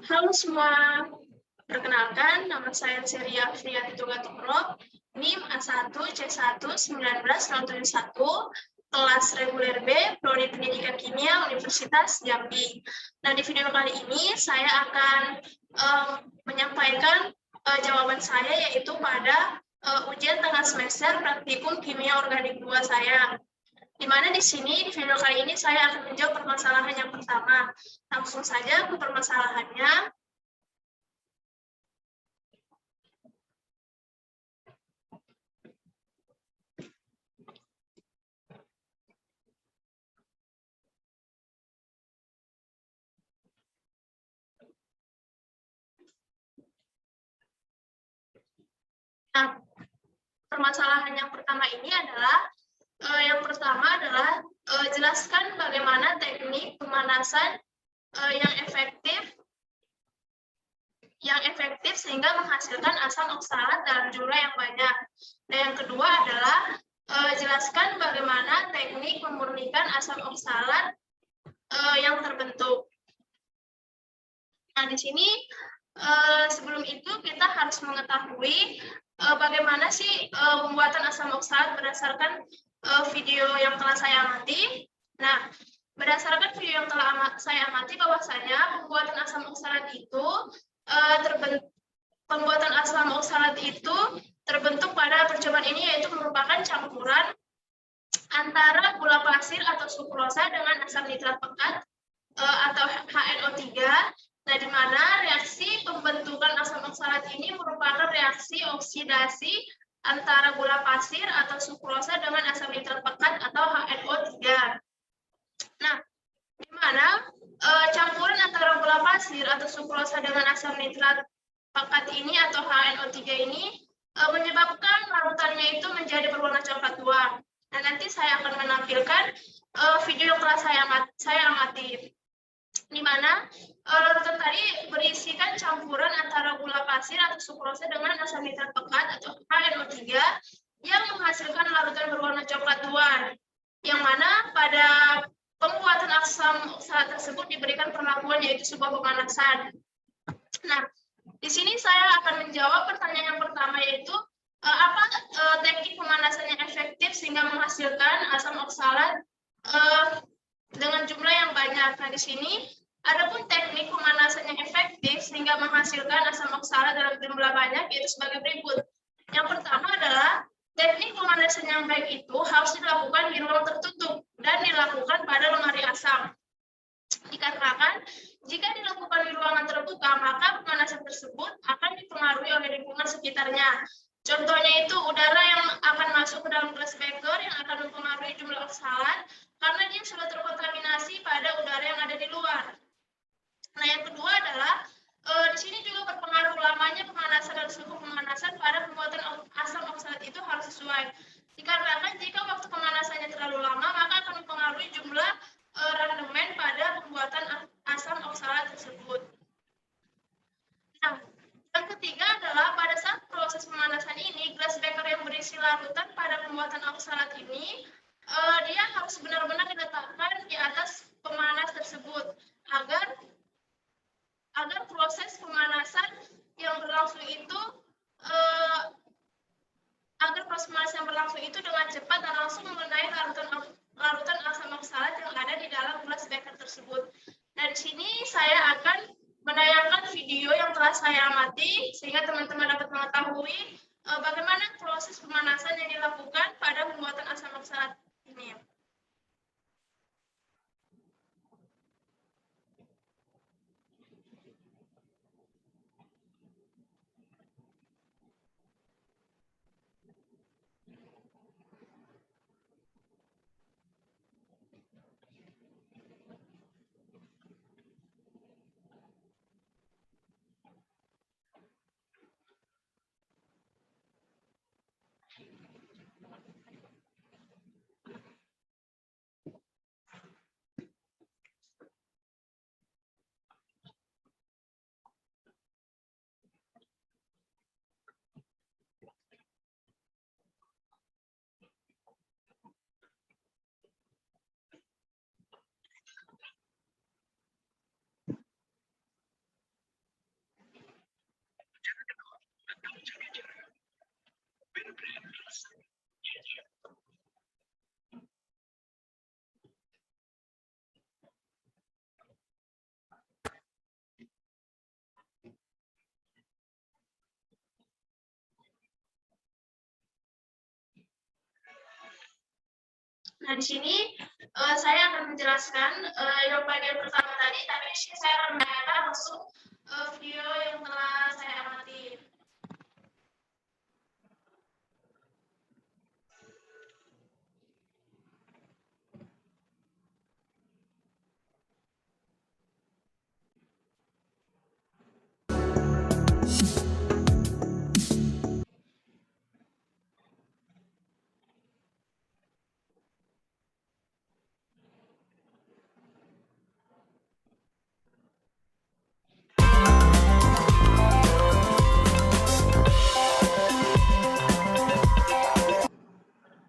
Halo semua, perkenalkan nama saya Seria Friyanti Tugatoro, NIM A1C11971, kelas reguler B, Prodi Pendidikan Kimia, Universitas Jambi. Nah, di video kali ini saya akan menyampaikan jawaban saya, yaitu pada ujian tengah semester praktikum kimia organik 2 saya. Di mana di sini, di video kali ini, saya akan menjawab permasalahan yang pertama. Langsung saja ke permasalahannya. Nah, permasalahan yang pertama ini adalah, jelaskan bagaimana teknik pemanasan yang efektif sehingga menghasilkan asam oksalat dalam jumlah yang banyak. Dan yang kedua adalah jelaskan bagaimana teknik memurnikan asam oksalat yang terbentuk. Nah, di sini sebelum itu kita harus mengetahui bagaimana sih pembuatan asam oksalat berdasarkan video yang telah saya amati. Nah, berdasarkan video yang telah saya amati, bahwasanya pembuatan asam oksalat itu terbentuk pada percobaan ini, yaitu merupakan campuran antara gula pasir atau sukrosa dengan asam nitrat pekat atau HNO3. Nah, di mana reaksi pembentukan asam oksalat ini merupakan reaksi oksidasi antara gula pasir atau sukrosa dengan asam nitrat pekat atau HNO3. Nah, di mana campuran antara gula pasir atau sukrosa dengan asam nitrat pekat ini atau HNO3 ini menyebabkan larutannya itu menjadi berwarna coklat tua. Nah, nanti saya akan menampilkan video yang telah saya amati, di mana larutan tadi berisikan campuran antara gula pasir atau sukrosa dengan asam nitrat pekat atau HNO3 yang menghasilkan larutan berwarna coklat tua, yang mana pada pembuatan asam oksalat tersebut diberikan perlakuan, yaitu sebuah pemanasan. Nah, di sini saya akan menjawab pertanyaan yang pertama, yaitu apa teknik pemanasan yang efektif sehingga menghasilkan asam oksalat dengan jumlah yang banyak. Nah, di sini adapun teknik pemanasan yang efektif sehingga menghasilkan asam oksalat dalam jumlah banyak, yaitu sebagai berikut. Yang pertama adalah teknik pemanasan yang baik itu harus dilakukan di ruang tertutup dan dilakukan pada lemari asam. Dikarenakan jika dilakukan di ruangan terbuka, maka pemanasan tersebut akan dipengaruhi oleh lingkungan sekitarnya. Contohnya itu udara yang akan masuk ke dalam glass beaker yang akan mempengaruhi jumlah oksalat karena dia sudah terkontaminasi pada udara yang ada di luar. Nah, yang kedua adalah di sini juga berpengaruh lamanya pemanasan dan suhu pemanasan pada pembuatan asam oksalat itu harus sesuai. Dikarenakan jika waktu pemanasannya terlalu lama, maka akan mempengaruhi jumlah rendemen pada pembuatan asam oksalat tersebut. Nah, yang ketiga adalah pada saat proses pemanasan ini, glass beaker yang berisi larutan pada pembuatan oksalat ini, dia harus benar-benar diletakkan di atas pemanas tersebut agar proses pemanasan yang berlangsung itu dengan cepat dan langsung mengenai larutan asam oksalat yang ada di dalam glass beaker tersebut. Nah, di sini saya akan menayangkan video yang telah saya amati sehingga teman-teman dapat mengetahui bagaimana proses pemanasan yang dilakukan pada pembuatan asam oksalat ini. Nah, di sini saya akan menjelaskan yang bagian pertama tadi, tapi di sini saya akan menanyakan langsung video yang telah saya amati.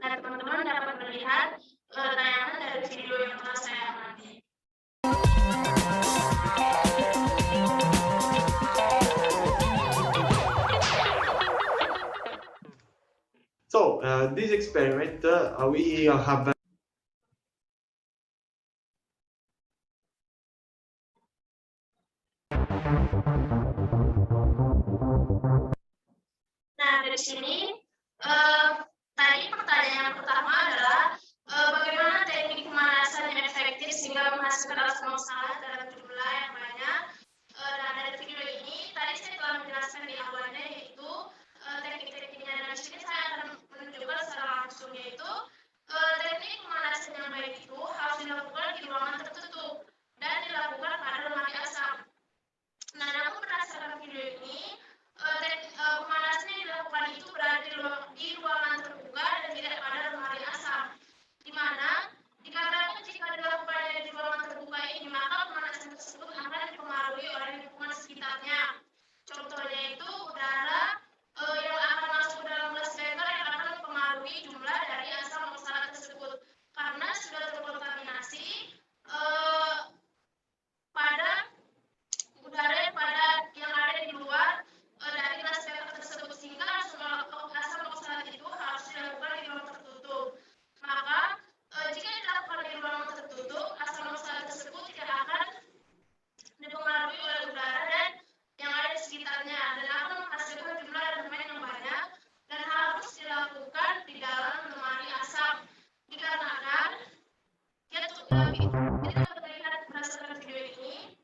Nah, teman-teman dapat melihat tayangan dari video yang telah saya amati. So, this experiment, we have Nah, dari sini tadi pertanyaan yang pertama adalah bagaimana teknik pemanasan yang efektif sehingga menghasilkan asam oksalat dalam jumlah yang banyak. Nah, dari video ini tadi saya telah menjelaskan di awalnya yaitu teknik-tekniknya. Dan di sini saya akan menunjukkan secara langsung yaitu teknik pemanasan yang baik itu harus dilakukan di ruangan tertutup dan dilakukan pada lemari asam. Nah, namun berdasarkan video ini pemanasan yang dilakukan itu berada di ruangan terbuka dan tidak pada lemari asam, di mana dikarenakan jika dilakukannya di ruangan terbuka ini maka pemanasan tersebut akan dipengaruhi oleh lingkungan sekitarnya. Contohnya itu udara yang akan masuk ke dalam gelas beker yang akan mempengaruhi jumlah dari asam oksalat tersebut karena sudah terkontaminasi pada udara yang ada di luar dari gelas beker tersebut, sehingga asam oksalat itu harus dilakukan di ruang tertutup. Maka jika dilakukan di ruang tertutup, asam oksalat tersebut tidak akan dipengaruhi oleh udara dan yang ada di sekitarnya dan akan menghasilkan jumlah elemen yang banyak dan harus dilakukan di dalam lemari asam. Dikarenakan kita dapat melihat berdasarkan video ini.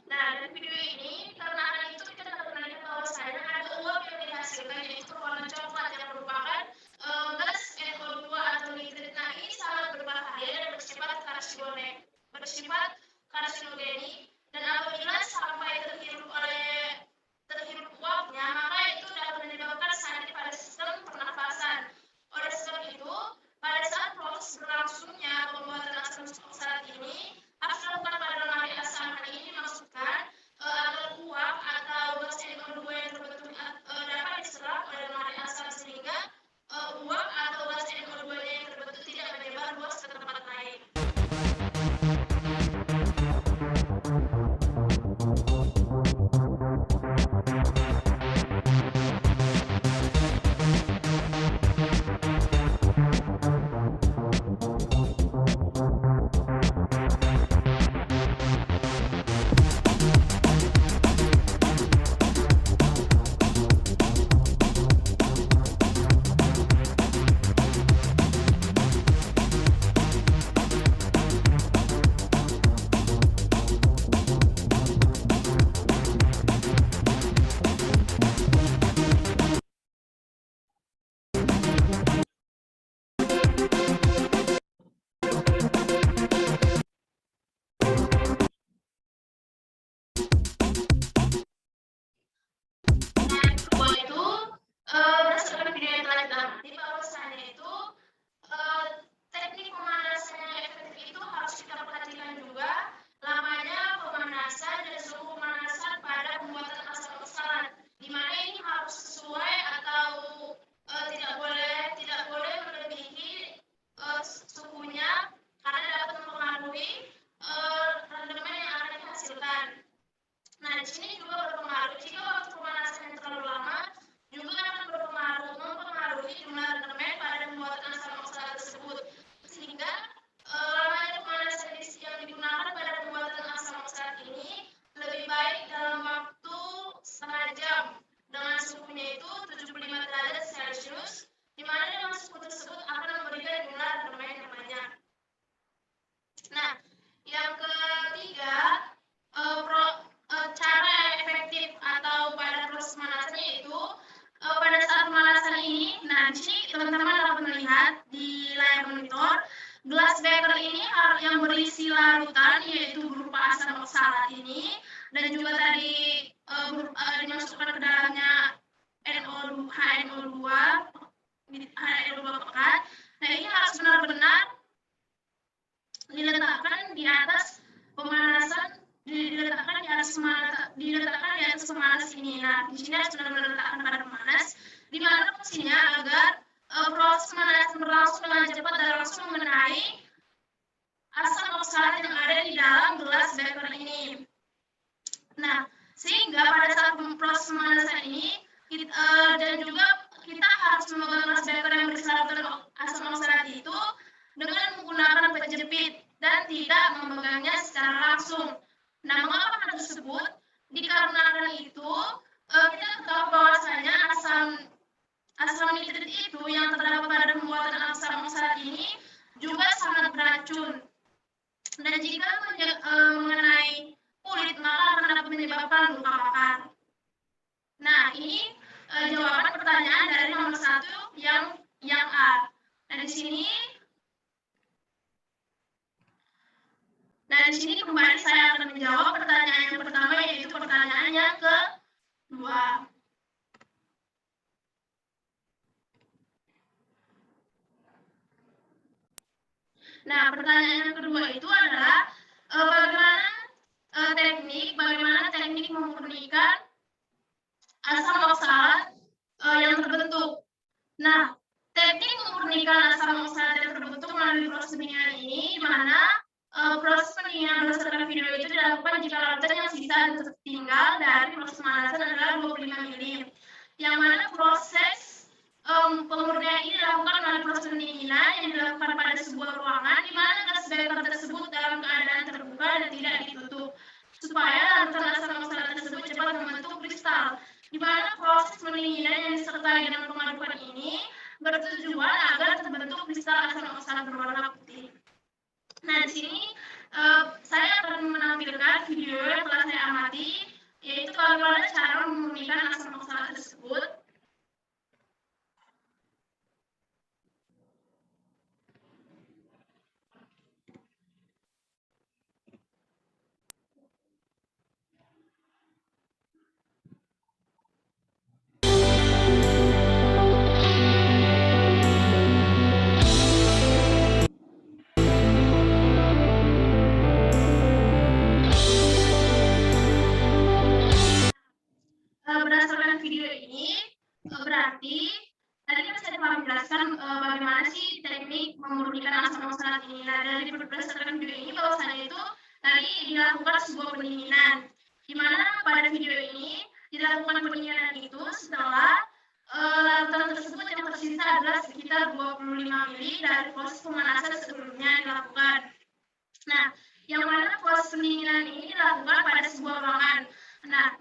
Nah, dari video ini, karena itu kita dapat melihat bahwasanya ada uap yang dihasilkan yaitu berwarna coklat yang merupakan gas NO2 atau nitrit. Nah, ini sangat berbahaya dan bersifat karsinogenik dan apabila sampai terhirup uapnya, maka itu dapat menyebabkan sakit pada sistem pernafasan. Oleh sebab itu, pada saat proses berlangsungnya pembuatan asam oksalat ini harus dilakukan pada lemari asam. Ini dimaksudkan agar uap atau gas NO2 yang terbentuk dapat diserap oleh lemari asam sehingga uap atau gas NO2 yang terbentuk tidak menyebar luas ke tempat lain. Berdasarkan video yang telah kita amati bahwasannya itu teknik pemanasan yang efektif itu harus kita perhatikan juga lamanya pemanasan dan suhu pemanasan pada pembuatan asam oksalat, di mana ini harus sesuai atau tidak boleh melebihi suhunya karena dapat mempengaruhi rendemen yang akan dihasilkan. Nah, di sini juga berpengaruh jika waktu pemanasan yang terlalu lama juga akan mempengaruhi jumlah rendemen pada pembuatan asam oksalat tersebut, sehingga lamanya pemanasan yang digunakan Nah, di sini teman-teman dapat melihat di layar monitor, gelas beker ini yang berisi larutan yaitu berupa asam oksalat ini, dan juga tadi dimasukkan ke dalamnya HNO2 pekat. Nah, ini harus benar-benar diletakkan di atas pemanasan, diletakkan di atas pemanas ini. Nah, di sini harus benar-benar diletakkan pada pemanas, di mana fungsinya agar proses pemanasan berlangsung dengan cepat dan langsung mengenai asam oksalat yang ada di dalam gelas beker ini. Nah, sehingga pada saat proses pemanasan ini dan juga kita harus memegang gelas beker yang berisi larutan asam oksalat itu dengan menggunakan penjepit dan tidak memegangnya secara langsung. Nah, mengapa hal tersebut? Dikarenakan itu kita tahu bahwasanya asam nitrit itu yang terdapat pada pembuatan asam oksalat ini juga sangat beracun. Dan jika mengenai kulit, maka akan dapat menyebabkan luka bakar. Nah, ini jawaban pertanyaan dari nomor 1 yang A. Nah, di sini kembali saya akan menjawab pertanyaan yang pertama, yaitu pertanyaan yang kedua. Nah, pertanyaan yang kedua itu adalah bagaimana teknik memurnikan asam oksalat yang terbentuk. Nah, teknik memurnikan asam oksalat yang terbentuk melalui proses pendinginan ini, di mana proses pendinginan berdasarkan video itu dilakukan jika larutan yang sisa dan tertinggal dari proses pemanasan adalah 25 mili. Yang mana proses pemurnian ini dilakukan melalui proses pendinginan yang dilakukan pada sebuah ruangan di mana gas beker tersebut dalam keadaan terbuka dan tidak ditutup, supaya larutan asam oksalat tersebut cepat membentuk kristal. Di mana proses pendinginan yang disertai dengan pengadukan ini bertujuan agar terbentuk kristal asam oksalat berwarna putih. Nah, di sini saya akan menampilkan video yang telah saya amati, yaitu bagaimana cara memurnikan asam oksalat tersebut. Berdasarkan video ini, berarti tadi kan saya telah menjelaskan bagaimana sih teknik memurnikan asam oksalat ini. Nah, dari berdasarkan video ini bahwasanya itu tadi dilakukan sebuah pendinginan, di mana pada video ini dilakukan pendinginan itu setelah larutan tersebut yang tersisa adalah sekitar 25 mili dari proses pemanasan sebelumnya dilakukan. Nah, yang mana proses pendinginan ini dilakukan pada sebuah ruangan. Nah,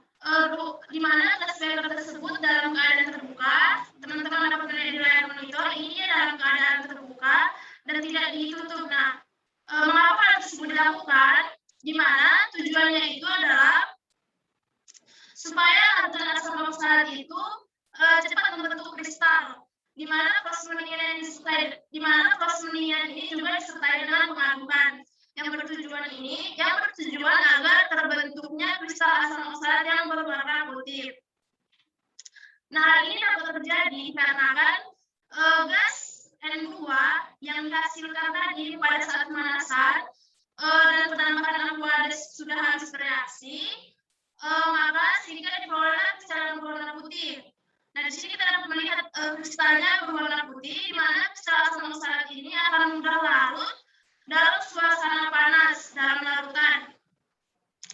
di mana gas beker tersebut dalam keadaan terbuka, teman-teman dapat melihat di layar monitor, ini dalam keadaan terbuka dan tidak ditutup. Nah, mengapa hal tersebut dilakukan? Di mana tujuannya itu adalah supaya larutan asam oksalat itu cepat membentuk kristal. Di mana proses pendinginan ini juga disertai dengan pengadukan yang bertujuan agar terbentuknya kristal asam oksalat yang berwarna putih. Nah, hal ini dapat terjadi karena gas N2 yang dihasilkan tadi pada saat pemanasan dan penambahan Aquades sudah habis bereaksi, maka sehingga diperoleh kristal berwarna putih. Nah, di sini kita dapat melihat kristalnya berwarna putih, di mana kristal asam oksalat ini akan mudah larut dalam suasana panas dalam larutan.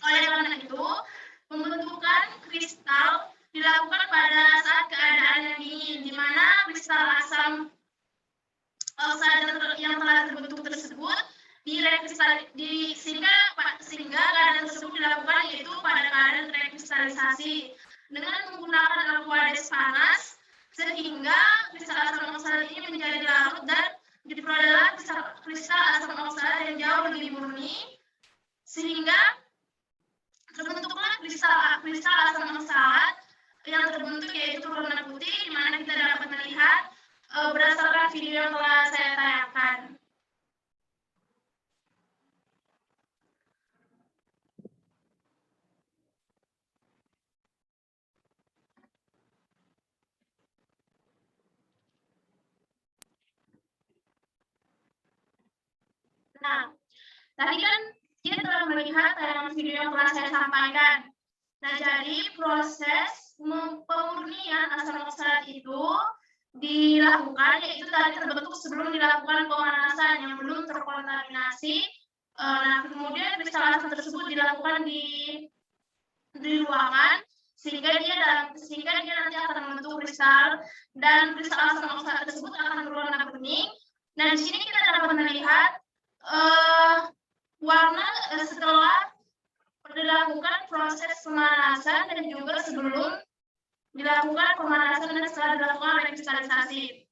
Oleh karena itu, pembentukan kristal dilakukan pada saat keadaan yang dingin, di mana kristal asam oksalat yang telah terbentuk tersebut sehingga keadaan tersebut dilakukan yaitu pada keadaan rekristalisasi dengan menggunakan Aquades panas, sehingga kristal asam oksalat ini menjadi larut dan diperolehlah kristal asam oksalat yang jauh lebih murni, sehingga terbentuklah kristal asam oksalat yang terbentuk yaitu berwarna putih, di mana kita dapat melihat berdasarkan video yang telah saya tayangkan. Nah, tadi kan kita telah melihat tayangan video yang telah saya sampaikan. Nah, jadi proses pemurnian asam oksalat itu dilakukan, yaitu tadi terbentuk sebelum dilakukan pemanasan yang belum terkontaminasi. Nah, kemudian kristal asam tersebut dilakukan di ruangan sehingga dia nanti akan membentuk kristal, dan kristal asam oksalat tersebut akan berwarna bening. Nah, di sini kita dapat melihat warna setelah dilakukan proses pemanasan dan juga sebelum dilakukan pemanasan dan setelah dilakukan rekristalisasi.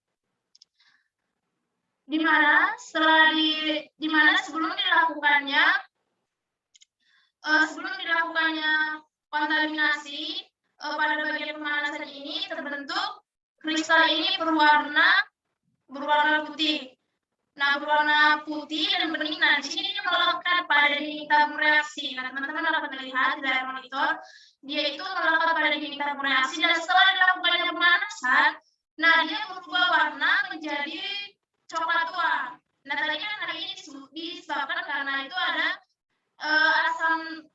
Di mana sebelum dilakukannya kontaminasi, pada bagian pemanasan ini terbentuk kristal ini berwarna putih. Nah, berwarna putih dan bening. Nah, di sini dia melekat pada dinding tabung reaksi. Nah, teman-teman dapat melihat di layar monitor, dia itu melekat pada dinding tabung reaksi, dan setelah dilakukannya pemanasan, nah dia berubah warna menjadi coklat tua. Nah, tadi kan hal ini disebabkan karena itu ada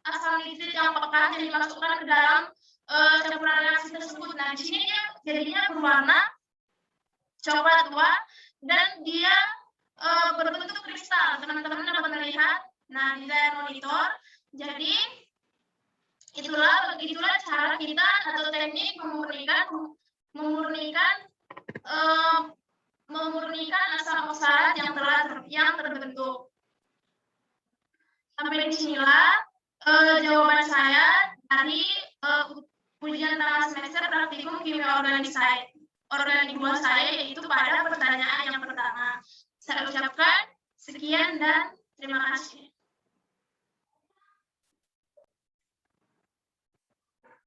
asam nitrit yang pekat yang dimasukkan ke dalam campuran reaksi tersebut. Nah, di sini dia jadinya berwarna coklat tua dan dia berbentuk kristal. Teman-teman dapat melihat, nah, di layar monitor. Jadi itulah cara kita atau teknik memurnikan asam oksalat yang terbentuk. Sampai di sinilah jawaban saya dari ujian tengah semester praktikum kimia organik 2 saya, yaitu pada pertanyaan yang pertama. Saya ucapkan sekian dan terima kasih.